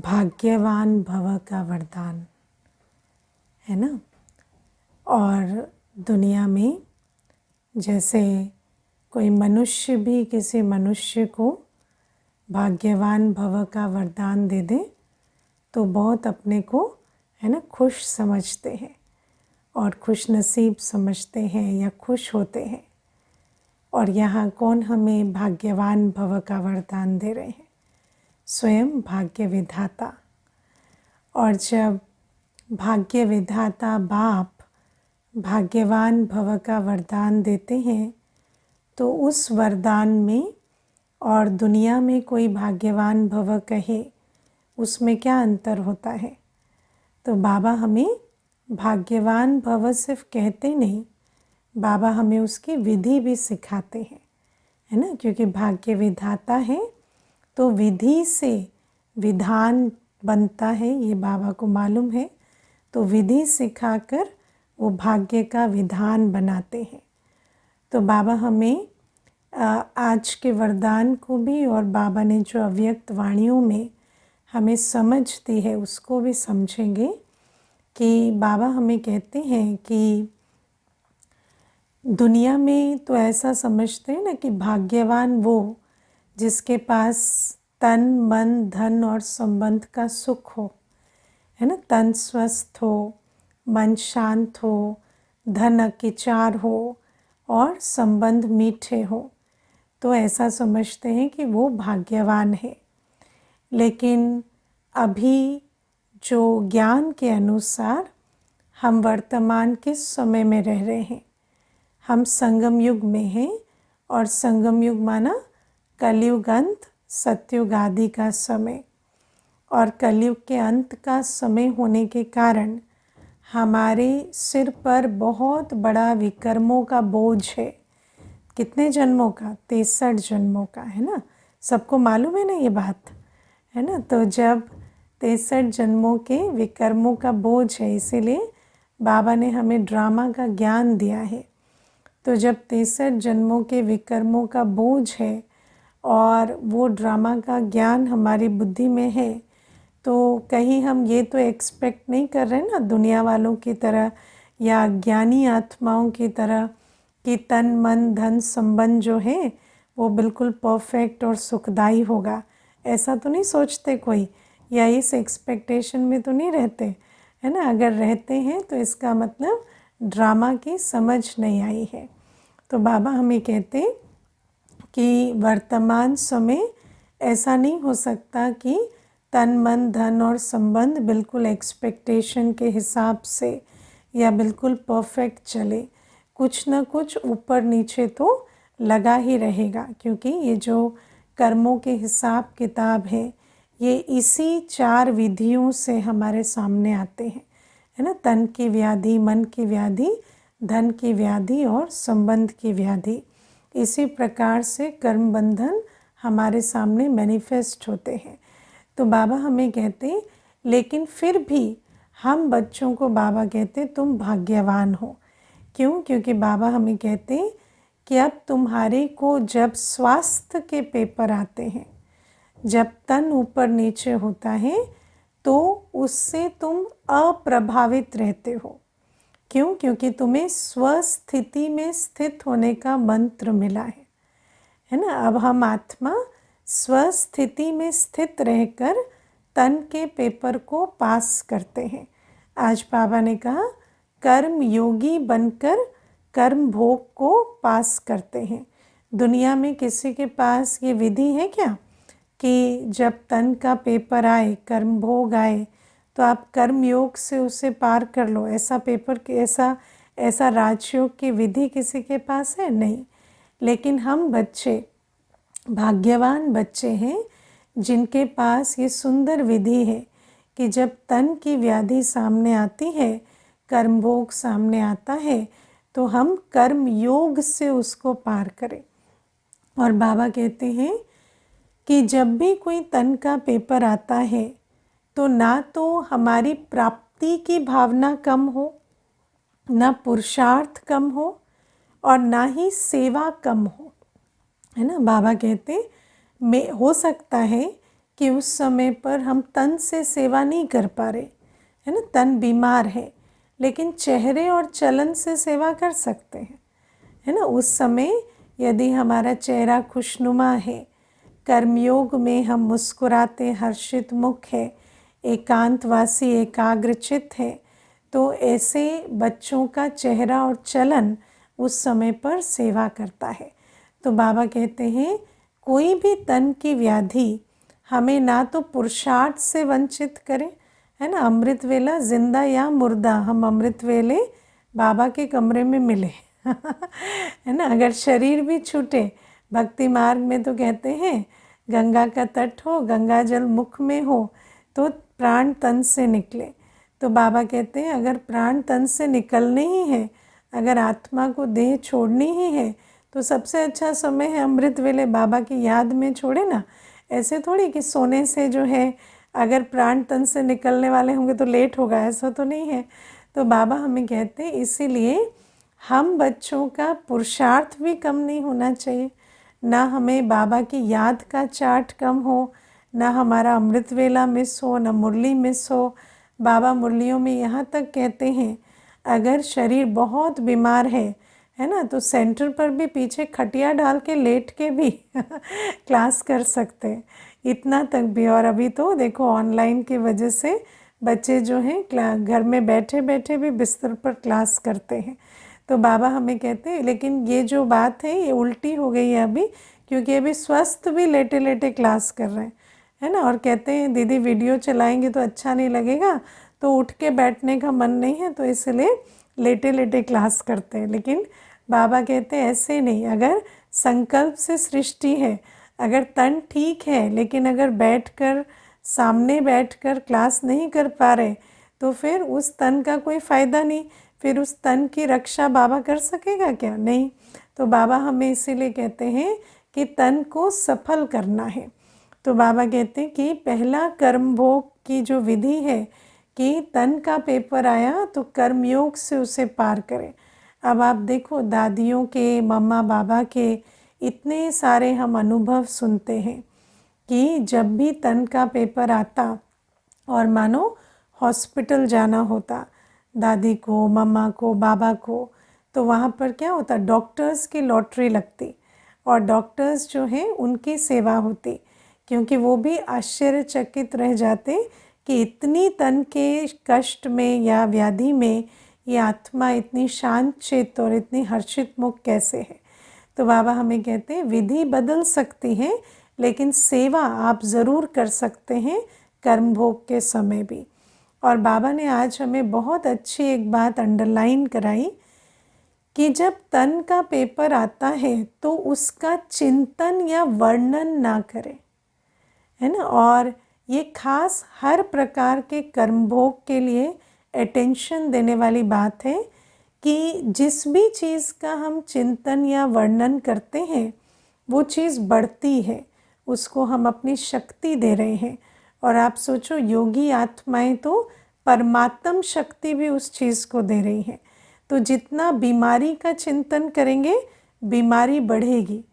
भाग्यवान भव का वरदान है ना। और दुनिया में जैसे कोई मनुष्य भी किसी मनुष्य को भाग्यवान भव का वरदान दे दे तो बहुत अपने को है ना खुश समझते हैं और खुश नसीब समझते हैं या खुश होते हैं। और यहाँ कौन हमें भाग्यवान भव का वरदान दे रहे हैं? स्वयं भाग्य विधाता। और जब भाग्य विधाता बाप भाग्यवान भव का वरदान देते हैं तो उस वरदान में और दुनिया में कोई भाग्यवान भव कहे उसमें क्या अंतर होता है? तो बाबा हमें भाग्यवान भव सिर्फ कहते नहीं, बाबा हमें उसकी विधि भी सिखाते हैं, है ना। क्योंकि भाग्य विधाता है तो विधि से विधान बनता है, ये बाबा को मालूम है। तो विधि सिखाकर वो भाग्य का विधान बनाते हैं। तो बाबा हमें आज के वरदान को भी और बाबा ने जो अव्यक्त वाणियों में हमें समझ दी है उसको भी समझेंगे कि बाबा हमें कहते हैं कि दुनिया में तो ऐसा समझते हैं ना कि भाग्यवान वो जिसके पास तन मन धन और संबंध का सुख हो, है ना। तन स्वस्थ हो, मन शांत हो, धन अकिचार हो और संबंध मीठे हो, तो ऐसा समझते हैं कि वो भाग्यवान है। लेकिन अभी जो ज्ञान के अनुसार हम वर्तमान के समय में रह रहे हैं, हम संगम युग में हैं। और संगम युग माना कलयुग अंत सतयुग आदि का समय। और कलयुग के अंत का समय होने के कारण हमारे सिर पर बहुत बड़ा विकर्मों का बोझ है। कितने जन्मों का? 63 जन्मों का, है ना। सबको मालूम है ना ये बात, है ना। तो जब 63 जन्मों के विकर्मों का बोझ है, इसीलिए बाबा ने हमें ड्रामा का ज्ञान दिया है। तो जब 63 जन्मों के विकर्मों का बोझ है और वो ड्रामा का ज्ञान हमारी बुद्धि में है, तो कहीं हम ये तो एक्सपेक्ट नहीं कर रहे ना दुनिया वालों की तरह या ज्ञानी आत्माओं की तरह कि तन मन धन संबंध जो है वो बिल्कुल परफेक्ट और सुखदायी होगा। ऐसा तो नहीं सोचते कोई, या इस एक्सपेक्टेशन में तो नहीं रहते, है ना। अगर रहते हैं तो इसका मतलब ड्रामा की समझ नहीं आई है। तो बाबा हमें कहते कि वर्तमान समय ऐसा नहीं हो सकता कि तन मन धन और संबंध बिल्कुल एक्सपेक्टेशन के हिसाब से या बिल्कुल परफेक्ट चले। कुछ ना कुछ ऊपर नीचे तो लगा ही रहेगा, क्योंकि ये जो कर्मों के हिसाब किताब है ये इसी 4 विधियों से हमारे सामने आते हैं, है ना। तन की व्याधि, मन की व्याधि, धन की व्याधि और संबंध की व्याधि। इसी प्रकार से कर्म बंधन हमारे सामने मैनिफेस्ट होते हैं। तो बाबा हमें कहते लेकिन फिर भी हम बच्चों को बाबा कहते तुम भाग्यवान हो। क्यों? क्योंकि बाबा हमें कहते कि अब तुम्हारे को जब स्वास्थ्य के पेपर आते हैं, जब तन ऊपर नीचे होता है तो उससे तुम अप्रभावित रहते हो। क्यों? क्योंकि तुम्हें स्वस्थिति में स्थित होने का मंत्र मिला है ना। अब हम आत्मा स्वस्थिति में स्थित रहकर तन के पेपर को पास करते हैं। आज बाबा ने कहा कर्म योगी बनकर कर्म भोग को पास करते हैं। दुनिया में किसी के पास ये विधि है क्या कि जब तन का पेपर आए, कर्म भोग आए, तो आप कर्म योग से उसे पार कर लो? ऐसा पेपर ऐसा राजयोग की विधि किसी के पास है? नहीं। लेकिन हम बच्चे भाग्यवान बच्चे हैं जिनके पास ये सुंदर विधि है कि जब तन की व्याधि सामने आती है, कर्म भोग सामने आता है, तो हम कर्म योग से उसको पार करें। और बाबा कहते हैं कि जब भी कोई तन का पेपर आता है तो ना तो हमारी प्राप्ति की भावना कम हो, ना पुरुषार्थ कम हो और ना ही सेवा कम हो, है ना। बाबा कहते में हो सकता है कि उस समय पर हम तन से सेवा नहीं कर पा रहे, है ना, तन बीमार है, लेकिन चेहरे और चलन से सेवा कर सकते हैं, है ना। उस समय यदि हमारा चेहरा खुशनुमा है, कर्मयोग में हम मुस्कुराते हर्षित मुख है, एकांतवासी एकाग्रचित है, तो ऐसे बच्चों का चेहरा और चलन उस समय पर सेवा करता है। तो बाबा कहते हैं कोई भी तन की व्याधि हमें ना तो पुरुषार्थ से वंचित करे, है ना। अमृत वेला जिंदा या मुर्दा, हम अमृत वेले बाबा के कमरे में मिले है ना। अगर शरीर भी छूटे, भक्ति मार्ग में तो कहते हैं गंगा का तट हो, गंगा जल मुख में हो, तो प्राण तन से निकले। तो बाबा कहते हैं अगर प्राण तन से निकलने ही है, अगर आत्मा को देह छोड़नी ही है, तो सबसे अच्छा समय है अमृत वेले बाबा की याद में छोड़े ना। ऐसे थोड़ी कि सोने से जो है अगर प्राण तन से निकलने वाले होंगे तो लेट होगा, ऐसा तो नहीं है। तो बाबा हमें कहते हैं इसीलिए हम बच्चों का पुरुषार्थ भी कम नहीं होना चाहिए, ना हमें बाबा की याद का चार्ट कम हो, ना हमारा अमृत वेला मिस हो, ना मुरली मिस हो। बाबा मुरलियों में यहाँ तक कहते हैं अगर शरीर बहुत बीमार है ना, तो सेंटर पर भी पीछे खटिया डाल के लेट के भी क्लास कर सकते हैं, इतना तक भी। और अभी तो देखो ऑनलाइन की वजह से बच्चे जो हैं घर में बैठे बैठे भी बिस्तर पर क्लास करते हैं। तो बाबा हमें कहते हैं लेकिन ये जो बात है ये उल्टी हो गई है अभी, क्योंकि अभी स्वस्थ भी लेटे लेटे क्लास कर रहे हैं, है ना। और कहते हैं दीदी वीडियो चलाएंगे तो अच्छा नहीं लगेगा, तो उठ के बैठने का मन नहीं है, तो इसलिए लेटे लेटे क्लास करते हैं। लेकिन बाबा कहते हैं ऐसे नहीं, अगर संकल्प से सृष्टि है, अगर तन ठीक है लेकिन अगर बैठकर सामने बैठकर क्लास नहीं कर पा रहे, तो फिर उस तन का कोई फ़ायदा नहीं, फिर उस तन की रक्षा बाबा कर सकेगा क्या? नहीं। तो बाबा हमें इसीलिए कहते हैं कि तन को सफल करना है। तो बाबा कहते हैं कि पहला कर्म भोग की जो विधि है कि तन का पेपर आया तो कर्मयोग से उसे पार करें। अब आप देखो दादियों के, मम्मा बाबा के इतने सारे हम अनुभव सुनते हैं कि जब भी तन का पेपर आता और मानो हॉस्पिटल जाना होता दादी को, मम्मा को, बाबा को, तो वहाँ पर क्या होता, डॉक्टर्स की लॉटरी लगती और डॉक्टर्स जो हैं उनकी सेवा होती, क्योंकि वो भी आश्चर्यचकित रह जाते कि इतनी तन के कष्ट में या व्याधि में ये आत्मा इतनी शांत चित्त और इतनी हर्षित मुख कैसे है। तो बाबा हमें कहते हैं विधि बदल सकती है, लेकिन सेवा आप ज़रूर कर सकते हैं कर्म भोग के समय भी। और बाबा ने आज हमें बहुत अच्छी एक बात अंडरलाइन कराई कि जब तन का पेपर आता है तो उसका चिंतन या वर्णन ना करें, है ना। और ये खास हर प्रकार के कर्म भोग के लिए अटेंशन देने वाली बात है कि जिस भी चीज़ का हम चिंतन या वर्णन करते हैं वो चीज़ बढ़ती है, उसको हम अपनी शक्ति दे रहे हैं। और आप सोचो योगी आत्माएं तो परमात्म शक्ति भी उस चीज़ को दे रही हैं। तो जितना बीमारी का चिंतन करेंगे बीमारी बढ़ेगी।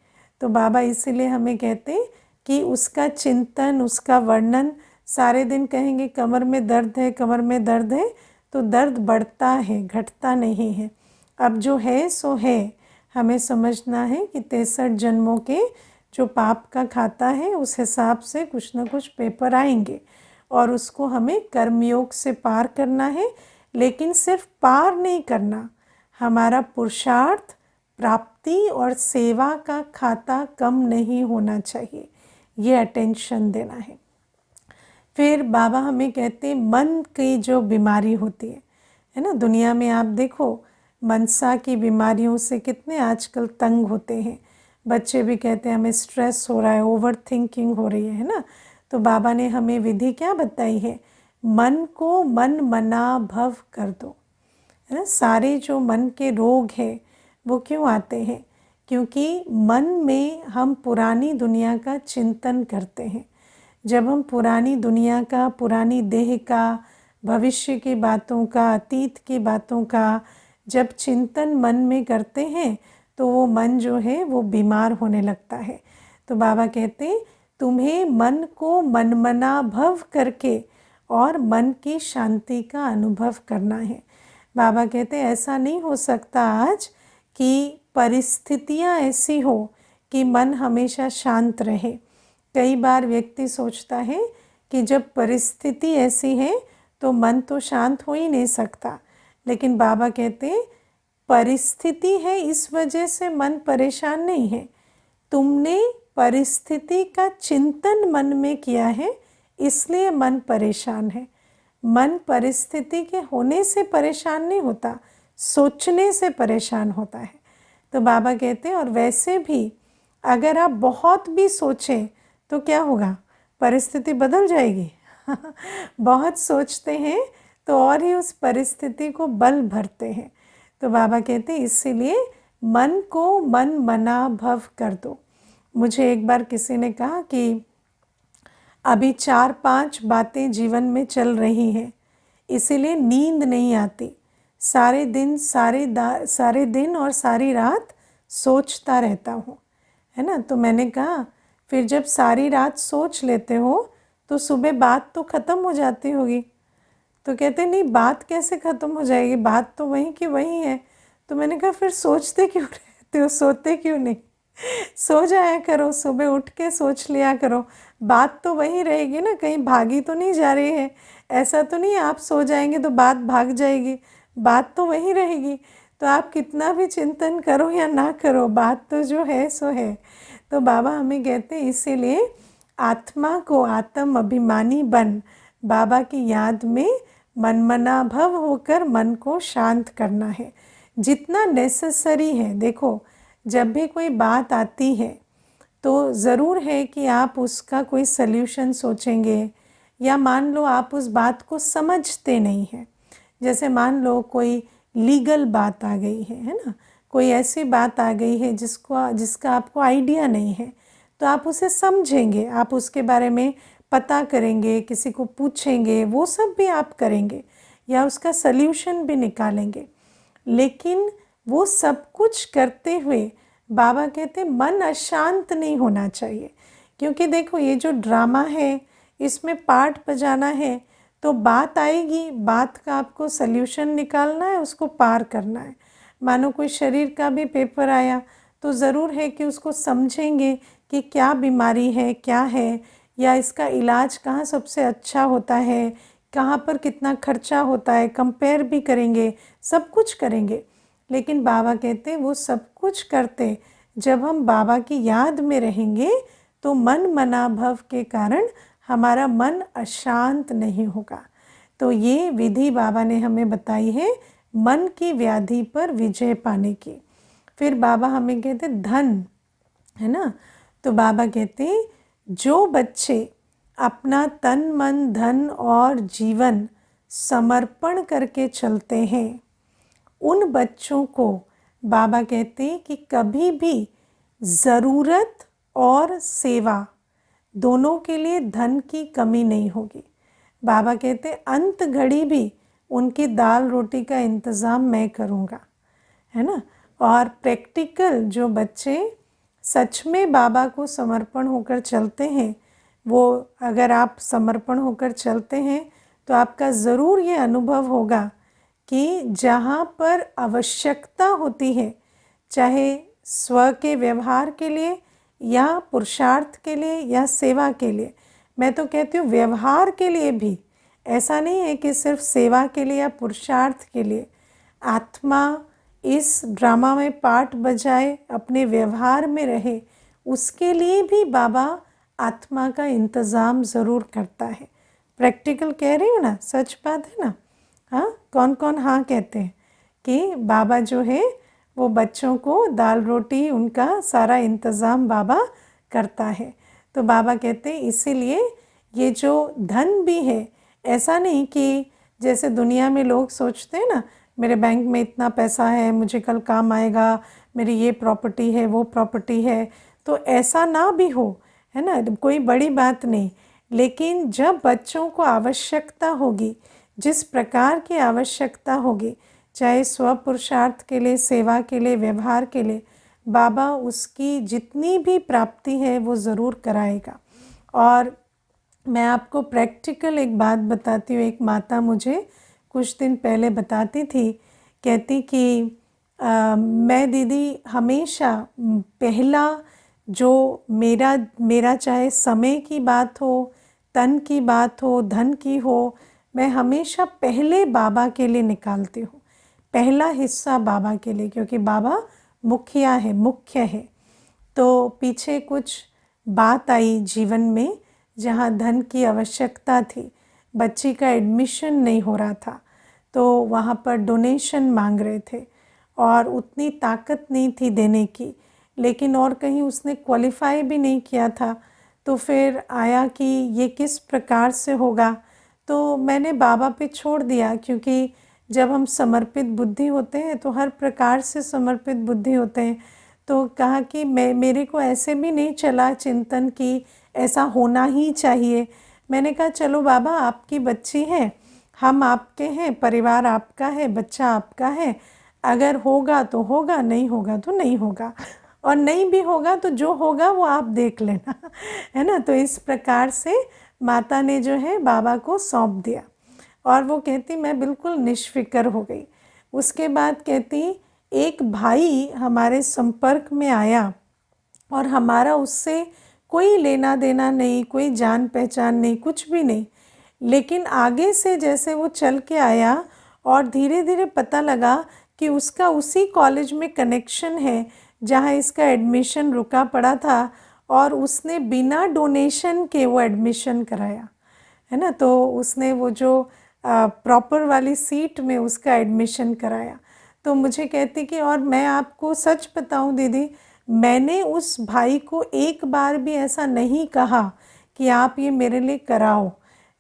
तो बाबा इसीलिए हमें कहते हैं कि उसका चिंतन, उसका वर्णन, सारे दिन कहेंगे कमर में दर्द है, कमर में दर्द है, तो दर्द बढ़ता है, घटता नहीं है। अब जो है सो है, हमें समझना है कि 63 जन्मों के जो पाप का खाता है उस हिसाब से कुछ ना कुछ पेपर आएंगे और उसको हमें कर्मयोग से पार करना है। लेकिन सिर्फ पार नहीं करना, हमारा पुरुषार्थ, प्राप्ति और सेवा का खाता कम नहीं होना चाहिए, ये अटेंशन देना है। फिर बाबा हमें कहते हैं मन की जो बीमारी होती है ना, दुनिया में आप देखो मनसा की बीमारियों से कितने आजकल तंग होते हैं। बच्चे भी कहते हैं हमें स्ट्रेस हो रहा है, ओवर थिंकिंग हो रही है ना। तो बाबा ने हमें विधि क्या बताई है, मन को मन मना भव कर दो, है ना। सारे जो मन के रोग हैं वो क्यों आते हैं, क्योंकि मन में हम पुरानी दुनिया का चिंतन करते हैं। जब हम पुरानी दुनिया का, पुरानी देह का, भविष्य की बातों का, अतीत की बातों का जब चिंतन मन में करते हैं तो वो मन जो है वो बीमार होने लगता है। तो बाबा कहते हैं तुम्हें मन को मनमना भव करके और मन की शांति का अनुभव करना है। बाबा कहते ऐसा नहीं हो सकता आज कि परिस्थितियां ऐसी हो कि मन हमेशा शांत रहे। कई बार व्यक्ति सोचता है कि जब परिस्थिति ऐसी है तो मन तो शांत हो ही नहीं सकता, लेकिन बाबा कहते परिस्थिति है इस वजह से मन परेशान नहीं है। तुमने परिस्थिति का चिंतन मन में किया है, इसलिए मन परेशान है। मन परिस्थिति के होने से परेशान नहीं होता, सोचने से परेशान होता है। तो बाबा कहते हैं और वैसे भी अगर आप बहुत भी सोचें तो क्या होगा, परिस्थिति बदल जाएगी। बहुत सोचते हैं तो और ही उस परिस्थिति को बल भरते हैं। तो बाबा कहते हैं इसीलिए मन को मन मना भव कर दो। मुझे एक बार किसी ने कहा कि अभी 4-5 बातें जीवन में चल रही हैं, इसीलिए नींद नहीं आती। सारे दिन और सारी रात सोचता रहता हूँ, है ना। तो मैंने कहा फिर जब सारी रात सोच लेते हो तो सुबह बात तो ख़त्म हो जाती होगी। तो कहते नहीं, बात कैसे ख़त्म हो जाएगी, बात तो वहीं की वहीं है। तो मैंने कहा फिर सोचते क्यों रहते हो, सोते क्यों नहीं, सो जाया करो, सुबह उठ के सोच लिया करो, बात तो वहीं रहेगी ना, कहीं भागी तो नहीं जा रही है। ऐसा तो नहीं आप सो जाएंगे तो बात भाग जाएगी, बात तो वहीं रहेगी। तो आप कितना भी चिंतन करो या ना करो, बात तो जो है सो है। तो बाबा हमें कहते हैं इसीलिए आत्मा को आत्म अभिमानी बन बाबा की याद में मनमना भव होकर मन को शांत करना है जितना नेसेसरी है। देखो जब भी कोई बात आती है तो ज़रूर है कि आप उसका कोई सल्यूशन सोचेंगे, या मान लो आप उस बात को समझते नहीं हैं। जैसे मान लो कोई लीगल बात आ गई है ना, कोई ऐसी बात आ गई है जिसका आपको आइडिया नहीं है, तो आप उसे समझेंगे, आप उसके बारे में पता करेंगे, किसी को पूछेंगे, वो सब भी आप करेंगे या उसका सल्यूशन भी निकालेंगे। लेकिन वो सब कुछ करते हुए बाबा कहते मन अशांत नहीं होना चाहिए। क्योंकि देखो ये जो ड्रामा है इसमें पार्ट बजाना है, तो बात आएगी, बात का आपको सल्यूशन निकालना है, उसको पार करना है। मानो कोई शरीर का भी पेपर आया तो ज़रूर है कि उसको समझेंगे कि क्या बीमारी है, क्या है, या इसका इलाज कहाँ सबसे अच्छा होता है, कहाँ पर कितना खर्चा होता है, कंपेयर भी करेंगे, सब कुछ करेंगे। लेकिन बाबा कहते वो सब कुछ करते जब हम बाबा की याद में रहेंगे तो मन मनाभव के कारण हमारा मन अशांत नहीं होगा। तो ये विधि बाबा ने हमें बताई है मन की व्याधि पर विजय पाने की। फिर बाबा हमें कहते धन, है ना। तो बाबा कहते जो बच्चे अपना तन मन धन और जीवन समर्पण करके चलते हैं उन बच्चों को बाबा कहते हैं कि कभी भी ज़रूरत और सेवा दोनों के लिए धन की कमी नहीं होगी। बाबा कहते अंत घड़ी भी उनकी दाल रोटी का इंतज़ाम मैं करूँगा, है ना। और प्रैक्टिकल जो बच्चे सच में बाबा को समर्पण होकर चलते हैं, वो अगर आप समर्पण होकर चलते हैं तो आपका ज़रूर ये अनुभव होगा कि जहाँ पर आवश्यकता होती है, चाहे स्व के व्यवहार के लिए या पुरुषार्थ के लिए या सेवा के लिए, मैं तो कहती हूँ व्यवहार के लिए भी, ऐसा नहीं है कि सिर्फ सेवा के लिए या पुरुषार्थ के लिए, आत्मा इस ड्रामा में पार्ट बजाए, अपने व्यवहार में रहे, उसके लिए भी बाबा आत्मा का इंतज़ाम ज़रूर करता है। प्रैक्टिकल कह रही हूँ ना, सच बात है ना। हाँ, कौन कौन हाँ कहते हैं कि बाबा जो है वो बच्चों को दाल रोटी उनका सारा इंतज़ाम बाबा करता है। तो बाबा कहते हैं इसीलिए ये जो धन भी है, ऐसा नहीं कि जैसे दुनिया में लोग सोचते हैं ना, मेरे बैंक में इतना पैसा है, मुझे कल काम आएगा, मेरी ये प्रॉपर्टी है, वो प्रॉपर्टी है, तो ऐसा ना भी हो, है ना, कोई बड़ी बात नहीं। लेकिन जब बच्चों को आवश्यकता होगी, जिस प्रकार की आवश्यकता होगी, चाहे स्व पुरुषार्थ के लिए, सेवा के लिए, व्यवहार के लिए, बाबा उसकी जितनी भी प्राप्ति है वो ज़रूर कराएगा। और मैं आपको प्रैक्टिकल एक बात बताती हूँ। एक माता मुझे कुछ दिन पहले बताती थी, कहती कि मैं दीदी हमेशा पहला जो मेरा चाहे समय की बात हो, तन की बात हो, धन की हो, मैं हमेशा पहले बाबा के लिए निकालती हूँ, पहला हिस्सा बाबा के लिए, क्योंकि बाबा मुखिया है, मुख्य है। तो पीछे कुछ बात आई जीवन में जहाँ धन की आवश्यकता थी, बच्ची का एडमिशन नहीं हो रहा था, तो वहाँ पर डोनेशन मांग रहे थे और उतनी ताकत नहीं थी देने की, लेकिन और कहीं उसने क्वालिफाई भी नहीं किया था। तो फिर आया कि ये किस प्रकार से होगा, तो मैंने बाबा पे छोड़ दिया, क्योंकि जब हम समर्पित बुद्धि होते हैं तो हर प्रकार से समर्पित बुद्धि होते हैं। तो कहा कि मेरे को ऐसे भी नहीं चला चिंतन कि ऐसा होना ही चाहिए। मैंने कहा चलो बाबा, आपकी बच्ची है, हम आपके हैं, परिवार आपका है, बच्चा आपका है, अगर होगा तो होगा, नहीं होगा तो नहीं होगा, और नहीं भी होगा तो जो होगा वो आप देख लेना है ना। तो इस प्रकार से माता ने जो है बाबा को सौंप दिया, और वो कहती मैं बिल्कुल निष्फिक्र हो गई। उसके बाद कहती एक भाई हमारे संपर्क में आया और हमारा उससे कोई लेना देना नहीं, कोई जान पहचान नहीं, कुछ भी नहीं, लेकिन आगे से जैसे वो चल के आया और धीरे धीरे पता लगा कि उसका उसी कॉलेज में कनेक्शन है जहाँ इसका एडमिशन रुका पड़ा था, और उसने बिना डोनेशन के वो एडमिशन कराया, है ना। तो उसने वो जो प्रॉपर वाली सीट में उसका एडमिशन कराया। तो मुझे कहती कि और मैं आपको सच बताऊं दीदी, मैंने उस भाई को एक बार भी ऐसा नहीं कहा कि आप ये मेरे लिए कराओ,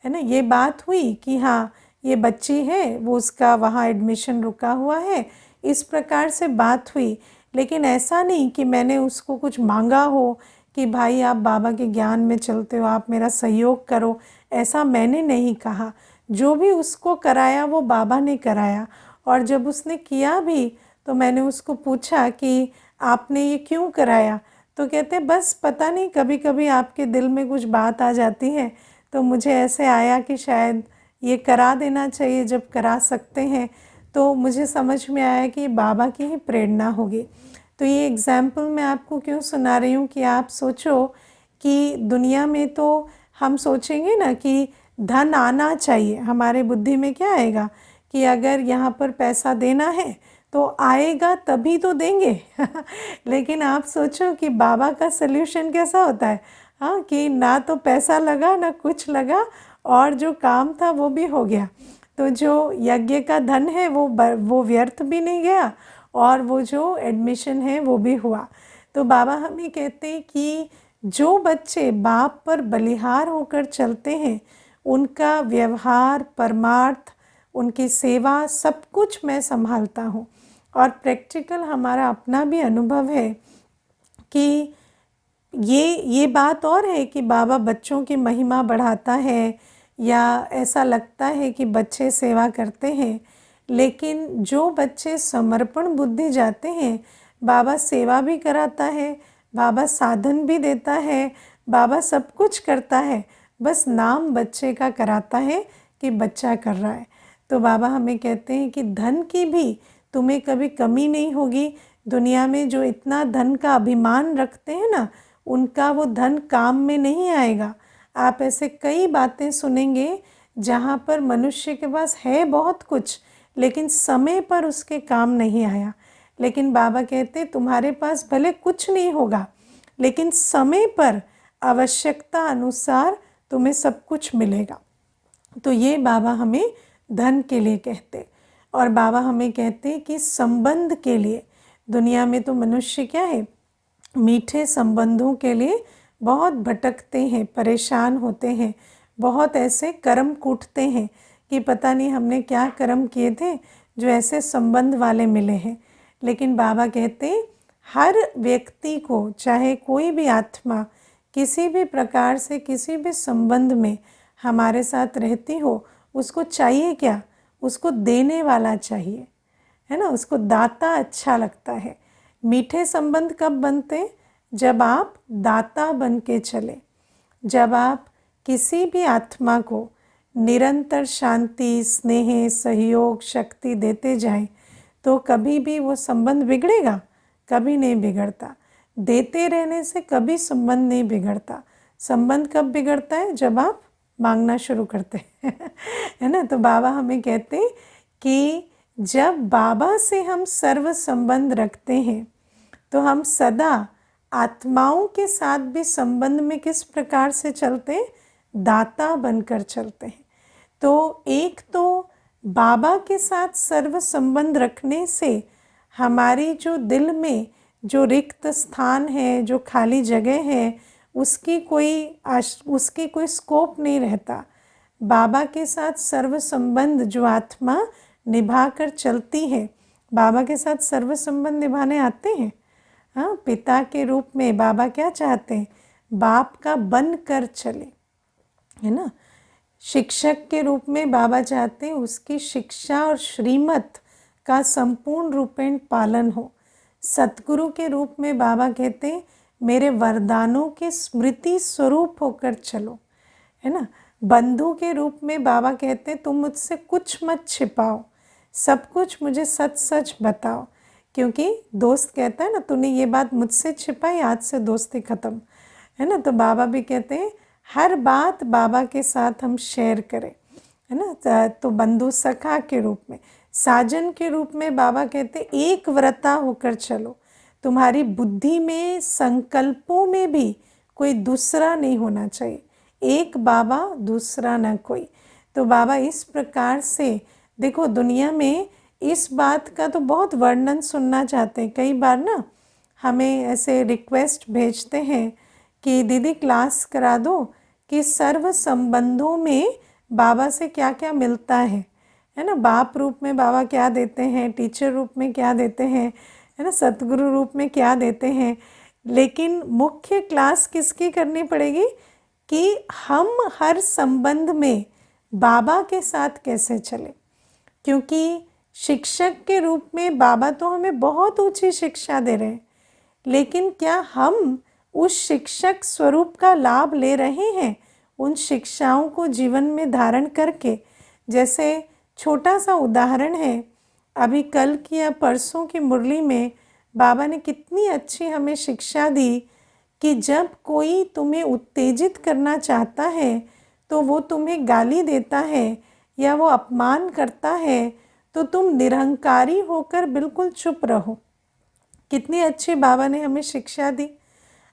है ना। ये बात हुई कि हाँ ये बच्ची है, वो उसका वहाँ एडमिशन रुका हुआ है, इस प्रकार से बात हुई, लेकिन ऐसा नहीं कि मैंने उसको कुछ मांगा हो कि भाई आप बाबा के ज्ञान में चलते हो, आप मेरा सहयोग करो, ऐसा मैंने नहीं कहा। जो भी उसको कराया वो बाबा ने कराया। और जब उसने किया भी तो मैंने उसको पूछा कि आपने ये क्यों कराया, तो कहते बस पता नहीं, कभी कभी आपके दिल में कुछ बात आ जाती है, तो मुझे ऐसे आया कि शायद ये करा देना चाहिए जब करा सकते हैं। तो मुझे समझ में आया कि बाबा की ही प्रेरणा होगी। तो ये एग्ज़ाम्पल मैं आपको क्यों सुना रही हूँ कि आप सोचो कि दुनिया में तो हम सोचेंगे ना कि धन आना चाहिए, हमारे बुद्धि में क्या आएगा कि अगर यहाँ पर पैसा देना है तो आएगा तभी तो देंगे लेकिन आप सोचो कि बाबा का सल्यूशन कैसा होता है, हाँ, कि ना तो पैसा लगा ना कुछ लगा, और जो काम था वो भी हो गया। तो जो यज्ञ का धन है वो व्यर्थ भी नहीं गया, और वो जो एडमिशन है वो भी हुआ। तो बाबा हमें कहते हैं कि जो बच्चे बाप पर बलिहार होकर चलते हैं, उनका व्यवहार, परमार्थ, उनकी सेवा, सब कुछ मैं संभालता हूँ। और प्रैक्टिकल हमारा अपना भी अनुभव है कि ये बात और है कि बाबा बच्चों की महिमा बढ़ाता है, या ऐसा लगता है कि बच्चे सेवा करते हैं, लेकिन जो बच्चे समर्पण बुद्धि जाते हैं, बाबा सेवा भी कराता है, बाबा साधन भी देता है, बाबा सब कुछ करता है, बस नाम बच्चे का कराता है कि बच्चा कर रहा है। तो बाबा हमें कहते हैं कि धन की भी तुम्हें कभी कमी नहीं होगी। दुनिया में जो इतना धन का अभिमान रखते हैं ना, उनका वो धन काम में नहीं आएगा। आप ऐसे कई बातें सुनेंगे जहाँ पर मनुष्य के पास है बहुत कुछ, लेकिन समय पर उसके काम नहीं आया। लेकिन बाबा कहते तुम्हारे पास भले कुछ नहीं होगा, लेकिन समय पर आवश्यकता अनुसार तुम्हें सब कुछ मिलेगा। तो ये बाबा हमें धन के लिए कहते, और बाबा हमें कहते कि संबंध के लिए। दुनिया में तो मनुष्य क्या है, मीठे संबंधों के लिए बहुत भटकते हैं, परेशान होते हैं, बहुत ऐसे कर्म कूटते हैं कि पता नहीं हमने क्या कर्म किए थे जो ऐसे संबंध वाले मिले हैं। लेकिन बाबा कहते हर व्यक्ति को, चाहे कोई भी आत्मा किसी भी प्रकार से किसी भी संबंध में हमारे साथ रहती हो, उसको चाहिए क्या, उसको देने वाला चाहिए, है ना। उसको दाता अच्छा लगता है। मीठे संबंध कब बनते, जब आप दाता बन के चले, जब आप किसी भी आत्मा को निरंतर शांति, स्नेह, सहयोग, शक्ति देते जाएं तो कभी भी वो संबंध बिगड़ेगा? कभी नहीं बिगड़ता। देते रहने से कभी संबंध नहीं बिगड़ता। संबंध कब बिगड़ता है? जब आप मांगना शुरू करते हैं है ना। तो बाबा हमें कहते हैं कि जब बाबा से हम सर्व संबंध रखते हैं तो हम सदा आत्माओं के साथ भी संबंध में किस प्रकार से चलते हैं? दाता बनकर चलते हैं। तो एक तो बाबा के साथ सर्व संबंध रखने से हमारी जो दिल में जो रिक्त स्थान है, जो खाली जगह है, उसकी कोई स्कोप नहीं रहता। बाबा के साथ सर्व संबंध जो आत्मा निभा कर चलती है, बाबा के साथ सर्व संबंध निभाने आते हैं। हाँ, पिता के रूप में बाबा क्या चाहते हैं? बाप का बन कर चले, है ना। शिक्षक के रूप में बाबा चाहते हैं उसकी शिक्षा और श्रीमत का संपूर्ण रूपेण पालन हो। सतगुरु के रूप में बाबा कहते हैं मेरे वरदानों के स्मृति स्वरूप होकर चलो, है ना। बंधु के रूप में बाबा कहते हैं तुम मुझसे कुछ मत छिपाओ, सब कुछ मुझे सच सच बताओ। क्योंकि दोस्त कहता है ना, तूने ये बात मुझसे छिपाई, आज से दोस्ती ख़त्म, है ना। तो बाबा भी कहते हैं हर बात बाबा के साथ हम शेयर करें, है ना। तो बंधु सखा के रूप में, साजन के रूप में बाबा कहते एक व्रता होकर चलो। तुम्हारी बुद्धि में, संकल्पों में भी कोई दूसरा नहीं होना चाहिए। एक बाबा, दूसरा ना कोई। तो बाबा इस प्रकार से, देखो दुनिया में इस बात का तो बहुत वर्णन सुनना चाहते हैं। कई बार ना हमें ऐसे रिक्वेस्ट भेजते हैं कि दीदी क्लास करा दो कि सर्व संबंधों में बाबा से क्या क्या मिलता है ना। बाप रूप में बाबा क्या देते हैं, टीचर रूप में क्या देते हैं, है ना, सतगुरु रूप में क्या देते हैं। लेकिन मुख्य क्लास किसकी करनी पड़ेगी कि हम हर संबंध में बाबा के साथ कैसे चले। क्योंकि शिक्षक के रूप में बाबा तो हमें बहुत ऊंची शिक्षा दे रहे हैं, लेकिन क्या हम उस शिक्षक स्वरूप का लाभ ले रहे हैं, उन शिक्षाओं को जीवन में धारण करके। जैसे छोटा सा उदाहरण है, अभी कल की या परसों की मुरली में बाबा ने कितनी अच्छी हमें शिक्षा दी कि जब कोई तुम्हें उत्तेजित करना चाहता है तो वो तुम्हें गाली देता है या वो अपमान करता है तो तुम निरहंकारी होकर बिल्कुल चुप रहो। कितनी अच्छी बाबा ने हमें शिक्षा दी।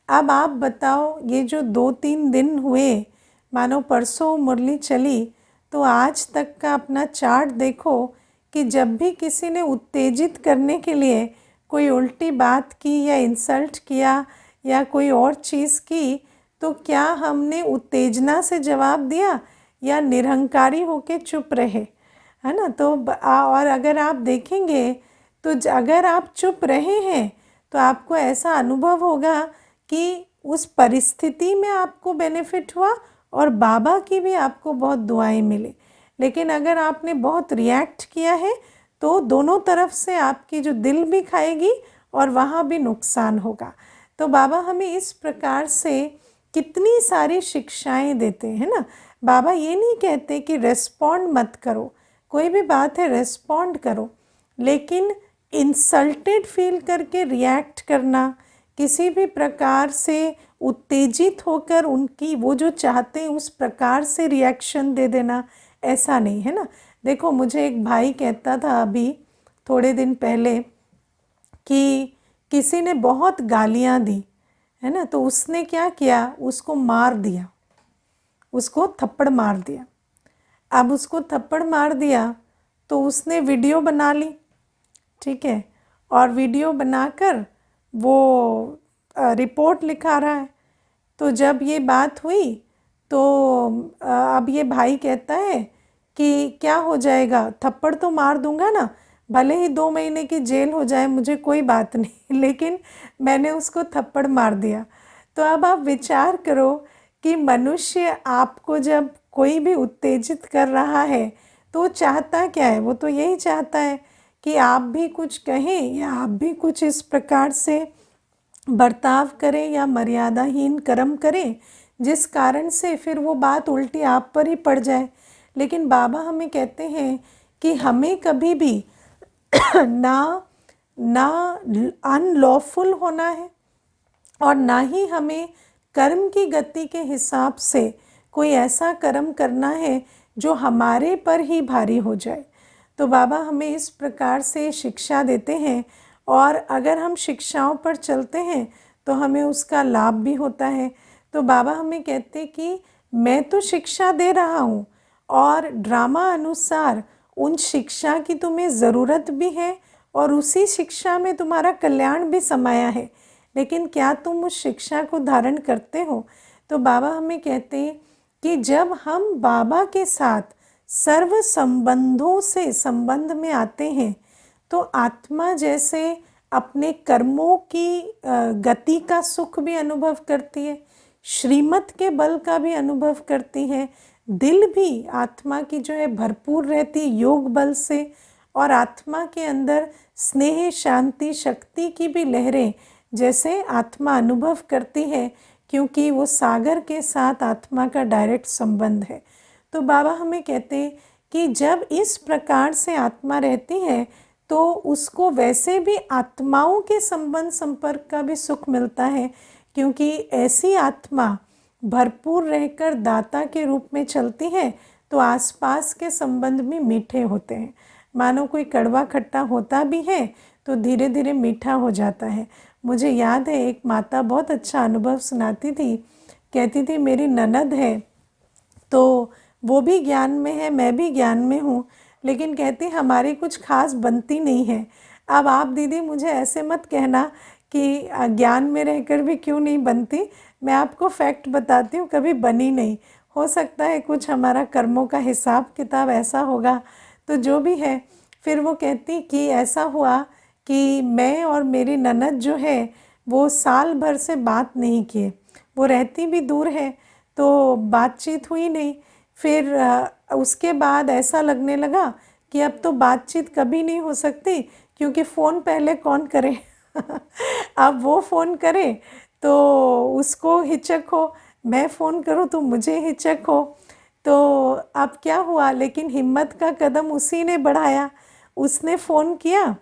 अब आप बताओ, ये जो 2-3 दिन हुए, मानो परसों मुरली चली, तो आज तक का अपना चार्ट देखो कि जब भी किसी ने उत्तेजित करने के लिए कोई उल्टी बात की या इंसल्ट किया या कोई और चीज़ की, तो क्या हमने उत्तेजना से जवाब दिया या निरहंकारी होके चुप रहे, है ना। तो और अगर आप देखेंगे तो अगर आप चुप रहे हैं तो आपको ऐसा अनुभव होगा कि उस परिस्थिति में आपको बेनिफिट हुआ और बाबा की भी आपको बहुत दुआएं मिली। लेकिन अगर आपने बहुत रिएक्ट किया है तो दोनों तरफ से आपकी जो दिल भी खाएगी और वहाँ भी नुकसान होगा। तो बाबा हमें इस प्रकार से कितनी सारी शिक्षाएं देते हैं ना। बाबा ये नहीं कहते कि रेस्पॉन्ड मत करो, कोई भी बात है रेस्पॉन्ड करो, लेकिन इंसल्टेड फील करके रिएक्ट करना, किसी भी प्रकार से उत्तेजित होकर उनकी वो जो चाहते हैं उस प्रकार से रिएक्शन दे देना, ऐसा नहीं, है ना। देखो मुझे एक भाई कहता था अभी थोड़े दिन पहले कि किसी ने बहुत गालियाँ दी, है ना, तो उसने क्या किया, उसको मार दिया, उसको थप्पड़ मार दिया। अब उसको थप्पड़ मार दिया तो उसने वीडियो बना ली, ठीक है, और वीडियो बनाकर वो रिपोर्ट लिखा रहा है। तो जब ये बात हुई तो अब ये भाई कहता है कि क्या हो जाएगा, थप्पड़ तो मार दूंगा ना, भले ही 2 महीने की जेल हो जाए, मुझे कोई बात नहीं, लेकिन मैंने उसको थप्पड़ मार दिया। तो अब आप विचार करो कि मनुष्य आपको जब कोई भी उत्तेजित कर रहा है तो वो चाहता क्या है, वो तो यही चाहता है कि आप भी कुछ कहें या आप भी कुछ इस प्रकार से बर्ताव करें या मर्यादाहीन कर्म करें जिस कारण से फिर वो बात उल्टी आप पर ही पड़ जाए। लेकिन बाबा हमें कहते हैं कि हमें कभी भी ना ना अनलॉफुल होना है और ना ही हमें कर्म की गति के हिसाब से कोई ऐसा कर्म करना है जो हमारे पर ही भारी हो जाए। तो बाबा हमें इस प्रकार से शिक्षा देते हैं और अगर हम शिक्षाओं पर चलते हैं तो हमें उसका लाभ भी होता है। तो बाबा हमें कहते कि मैं तो शिक्षा दे रहा हूँ और ड्रामा अनुसार उन शिक्षा की तुम्हें ज़रूरत भी है और उसी शिक्षा में तुम्हारा कल्याण भी समाया है, लेकिन क्या तुम उस शिक्षा को धारण करते हो? तो बाबा हमें कहते हैं कि जब हम बाबा के साथ सर्व संबंधों से संबंध में आते हैं तो आत्मा जैसे अपने कर्मों की गति का सुख भी अनुभव करती है, श्रीमत के बल का भी अनुभव करती है, दिल भी आत्मा की जो है भरपूर रहती योग बल से, और आत्मा के अंदर स्नेह शांति शक्ति की भी लहरें जैसे आत्मा अनुभव करती है, क्योंकि वो सागर के साथ आत्मा का डायरेक्ट संबंध है। तो बाबा हमें कहते हैं कि जब इस प्रकार से आत्मा रहती है तो उसको वैसे भी आत्माओं के संबंध संपर्क का भी सुख मिलता है, क्योंकि ऐसी आत्मा भरपूर रहकर दाता के रूप में चलती है तो आसपास के संबंध भी मीठे होते हैं। मानो कोई कड़वा खट्टा होता भी है तो धीरे धीरे मीठा हो जाता है। मुझे याद है एक माता बहुत अच्छा अनुभव सुनाती थी, कहती थी मेरी ननद है तो वो भी ज्ञान में है, मैं भी ज्ञान में हूँ, लेकिन कहती हमारी कुछ खास बनती नहीं है। अब आप दीदी मुझे ऐसे मत कहना कि ज्ञान में रहकर भी क्यों नहीं बनती, मैं आपको फैक्ट बताती हूँ, कभी बनी नहीं। हो सकता है कुछ हमारा कर्मों का हिसाब किताब ऐसा होगा, तो जो भी है। फिर वो कहती कि ऐसा हुआ कि मैं और मेरी ननद जो है वो साल भर से बात नहीं किए, वो रहती भी दूर है तो बातचीत हुई नहीं। फिर उसके बाद ऐसा लगने लगा कि अब तो बातचीत कभी नहीं हो सकती, क्योंकि फ़ोन पहले कौन करे अब वो फ़ोन करे तो उसको हिचक हो, मैं फ़ोन करूँ तो मुझे हिचक हो। तो अब क्या हुआ, लेकिन हिम्मत का कदम उसी ने बढ़ाया, उसने फ़ोन किया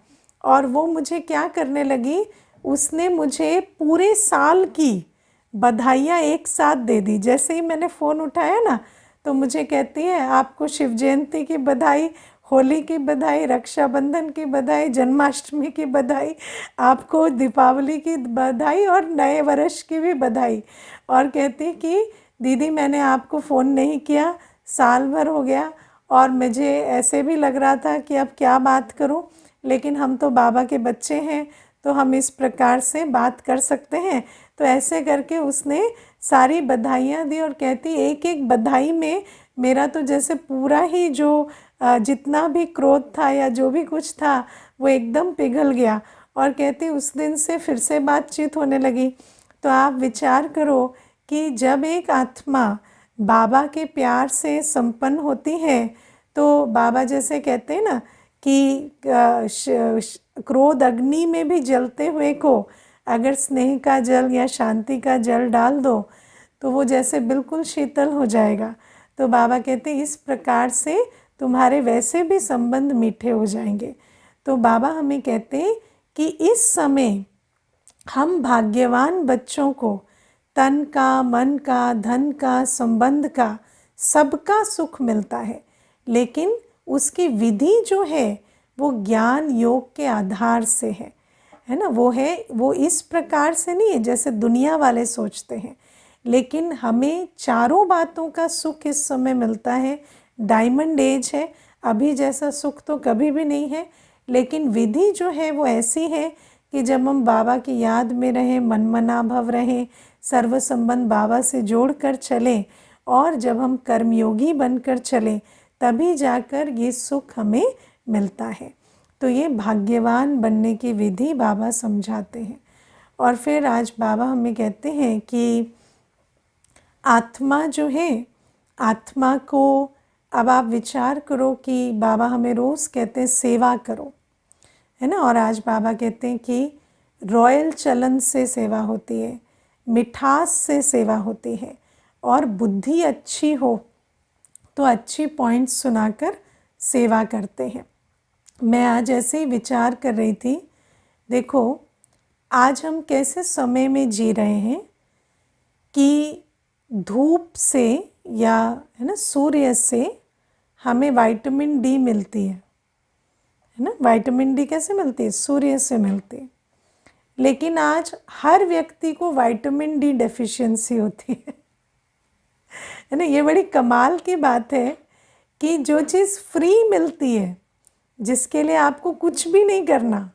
और वो मुझे क्या करने लगी, उसने मुझे पूरे साल की बधाइयाँ एक साथ दे दी। जैसे ही मैंने फ़ोन उठाया ना तो मुझे कहती है आपको शिव जयंती की बधाई, होली की बधाई, रक्षाबंधन की बधाई, जन्माष्टमी की बधाई, आपको दीपावली की बधाई और नए वर्ष की भी बधाई। और कहती कि दीदी मैंने आपको फ़ोन नहीं किया, साल भर हो गया और मुझे ऐसे भी लग रहा था कि अब क्या बात करूं, लेकिन हम तो बाबा के बच्चे हैं तो हम इस प्रकार से बात कर सकते हैं। तो ऐसे करके उसने सारी बधाइयाँ दी और कहती एक एक बधाई में मेरा तो जैसे पूरा ही जो जितना भी क्रोध था या जो भी कुछ था वो एकदम पिघल गया। और कहती उस दिन से फिर से बातचीत होने लगी। तो आप विचार करो कि जब एक आत्मा बाबा के प्यार से संपन्न होती है तो बाबा जैसे कहते हैं ना कि क्रोध अग्नि में भी जलते हुए को अगर स्नेह का जल या शांति का जल डाल दो तो वो जैसे बिल्कुल शीतल हो जाएगा। तो बाबा कहते हैं इस प्रकार से तुम्हारे वैसे भी संबंध मीठे हो जाएंगे। तो बाबा हमें कहते हैं कि इस समय हम भाग्यवान बच्चों को तन का, मन का, धन का, संबंध का, सबका सुख मिलता है, लेकिन उसकी विधि जो है वो ज्ञान योग के आधार से है ना। वो इस प्रकार से नहीं है जैसे दुनिया वाले सोचते हैं, लेकिन हमें चारों बातों का सुख इस समय मिलता है। डायमंड एज है, अभी जैसा सुख तो कभी भी नहीं है, लेकिन विधि जो है वो ऐसी है कि जब हम बाबा की याद में रहें, मनमना भव रहें, सर्व संबंध बाबा से जोड़कर चलें और जब हम कर्मयोगी बनकर चलें तभी जाकर ये सुख हमें मिलता है। तो ये भाग्यवान बनने की विधि बाबा समझाते हैं। और फिर आज बाबा हमें कहते हैं कि आत्मा जो है, आत्मा को अब आप विचार करो कि बाबा हमें रोज़ कहते हैं सेवा करो, है ना। और आज बाबा कहते हैं कि रॉयल चलन से सेवा होती है, मिठास से सेवा होती है, और बुद्धि अच्छी हो तो अच्छी पॉइंट्स सुनाकर सेवा करते हैं। मैं आज ऐसे ही विचार कर रही थी, देखो आज हम कैसे समय में जी रहे हैं कि धूप से या है ना सूर्य से हमें विटामिन डी मिलती है ना। विटामिन डी कैसे मिलती है? सूर्य से मिलती है। लेकिन आज हर व्यक्ति को विटामिन डी डेफिशिएंसी होती है ना। ये बड़ी कमाल की बात है कि जो चीज़ फ्री मिलती है, जिसके लिए आपको कुछ भी नहीं करना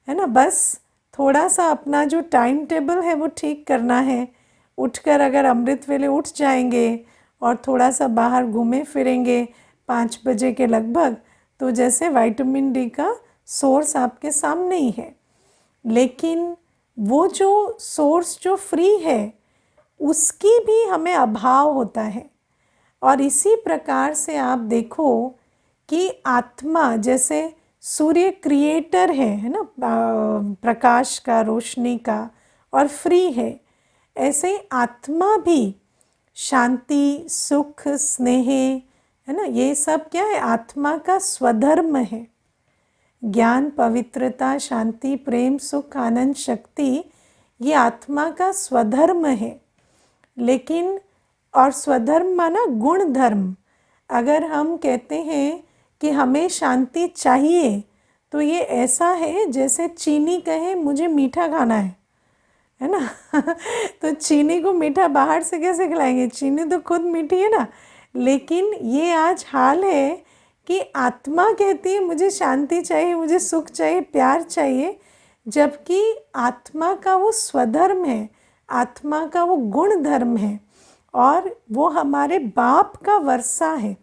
है ना, बस थोड़ा सा अपना जो टाइम टेबल है वो ठीक करना है। उठकर अगर अमृत वेले उठ जाएंगे और थोड़ा सा बाहर घूमे फिरेंगे 5 बजे के लगभग, तो जैसे विटामिन डी का सोर्स आपके सामने ही है। लेकिन वो जो सोर्स जो फ्री है उसकी भी हमें अभाव होता है। और इसी प्रकार से आप देखो कि आत्मा, जैसे सूर्य क्रिएटर है ना, प्रकाश का, रोशनी का, और फ्री है, ऐसे ही आत्मा भी शांति, सुख, स्नेह है ना, ये सब क्या है? आत्मा का स्वधर्म है। ज्ञान, पवित्रता, शांति, प्रेम, सुख, आनंद, शक्ति, ये आत्मा का स्वधर्म है। लेकिन और स्वधर्म माना गुण धर्म। अगर हम कहते हैं कि हमें शांति चाहिए, तो ये ऐसा है जैसे चीनी कहे मुझे मीठा खाना है ना। तो चीनी को मीठा बाहर से कैसे खिलाएंगे? चीनी तो खुद मीठी है ना। लेकिन ये आज हाल है कि आत्मा कहती है मुझे शांति चाहिए, मुझे सुख चाहिए, प्यार चाहिए, जबकि आत्मा का वो स्वधर्म है, आत्मा का वो गुण धर्म है, और वो हमारे बाप का वर्षा है।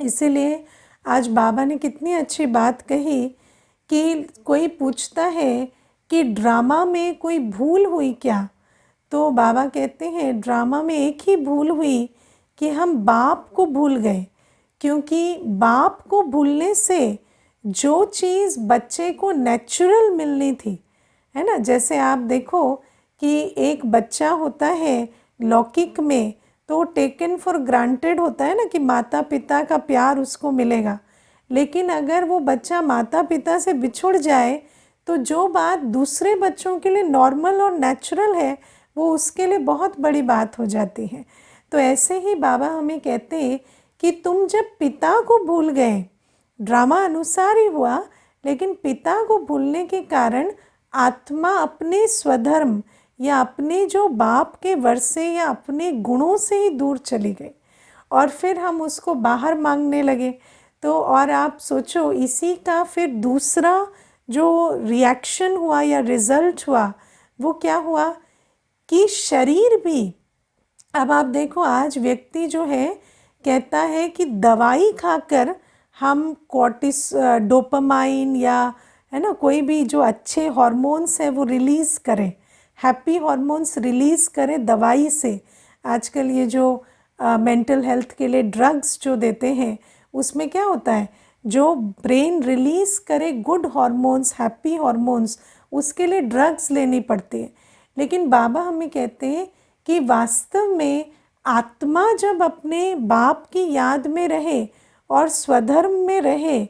इसीलिए आज बाबा ने कितनी अच्छी बात कही कि कोई पूछता है कि ड्रामा में कोई भूल हुई क्या? तो बाबा कहते हैं ड्रामा में एक ही भूल हुई कि हम बाप को भूल गए। क्योंकि बाप को भूलने से जो चीज़ बच्चे को नेचुरल मिलनी थी, है ना, जैसे आप देखो कि एक बच्चा होता है लौकिक में, तो टेकन फॉर ग्रांटेड होता है ना कि माता पिता का प्यार उसको मिलेगा। लेकिन अगर वो बच्चा माता पिता से बिछुड़ जाए तो जो बात दूसरे बच्चों के लिए नॉर्मल और नेचुरल है, वो उसके लिए बहुत बड़ी बात हो जाती है। तो ऐसे ही बाबा हमें कहते हैं कि तुम जब पिता को भूल गए, ड्रामा अनुसार ही हुआ, लेकिन पिता को भूलने के कारण आत्मा अपने स्वधर्म या अपने जो बाप के वर्षे या अपने गुणों से ही दूर चली गई, और फिर हम उसको बाहर मांगने लगे। तो और आप सोचो, इसी का फिर दूसरा जो रिएक्शन हुआ या रिजल्ट हुआ वो क्या हुआ कि शरीर भी, अब आप देखो आज व्यक्ति जो है कहता है कि दवाई खाकर हम डोपामाइन या है ना कोई भी जो अच्छे हार्मोन्स है वो रिलीज़ करें, हैप्पी हार्मोन्स रिलीज़ करें दवाई से। आजकल ये जो मेंटल हेल्थ के लिए ड्रग्स जो देते हैं, उसमें क्या होता है, जो ब्रेन रिलीज़ करे गुड हार्मोन्स, हैप्पी हार्मोन्स, उसके लिए ड्रग्स लेनी पड़ती है। लेकिन बाबा हमें कहते हैं कि वास्तव में आत्मा जब अपने बाप की याद में रहे और स्वधर्म में रहे,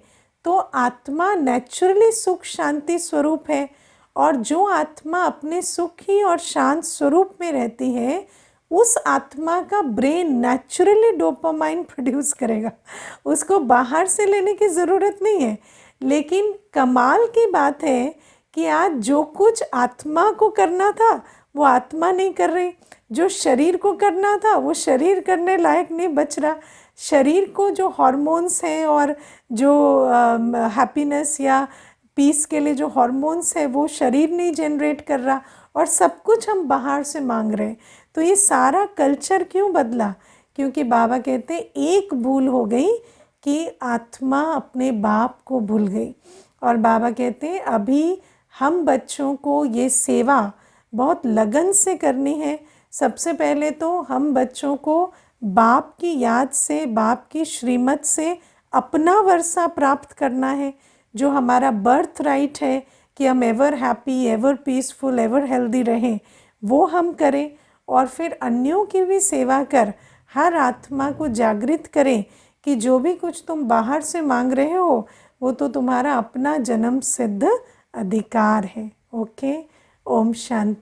तो आत्मा नेचुरली सुख शांति स्वरूप है। और जो आत्मा अपने सुखी और शांत स्वरूप में रहती है, उस आत्मा का ब्रेन नेचुरली डोपामाइन प्रोड्यूस करेगा, उसको बाहर से लेने की ज़रूरत नहीं है। लेकिन कमाल की बात है कि आज जो कुछ आत्मा को करना था वो आत्मा नहीं कर रही, जो शरीर को करना था वो शरीर करने लायक नहीं बच रहा। शरीर को जो हार्मोन्स हैं और जो हैप्पीनेस या पीस के लिए जो हार्मोन्स है वो शरीर नहीं जनरेट कर रहा, और सब कुछ हम बाहर से मांग रहे हैं। तो ये सारा कल्चर क्यों बदला? क्योंकि बाबा कहते हैं एक भूल हो गई कि आत्मा अपने बाप को भूल गई। और बाबा कहते हैं अभी हम बच्चों को ये सेवा बहुत लगन से करनी है। सबसे पहले तो हम बच्चों को बाप की याद से, बाप की श्रीमत से अपना वर्षा प्राप्त करना है, जो हमारा बर्थ राइट है कि हम ever happy, ever peaceful, ever healthy रहें, वो हम करें। और फिर अन्यों की भी सेवा कर हर आत्मा को जागृत करें कि जो भी कुछ तुम बाहर से मांग रहे हो वो तो तुम्हारा अपना जन्म सिद्ध अधिकार है। ओके, ओम शांति।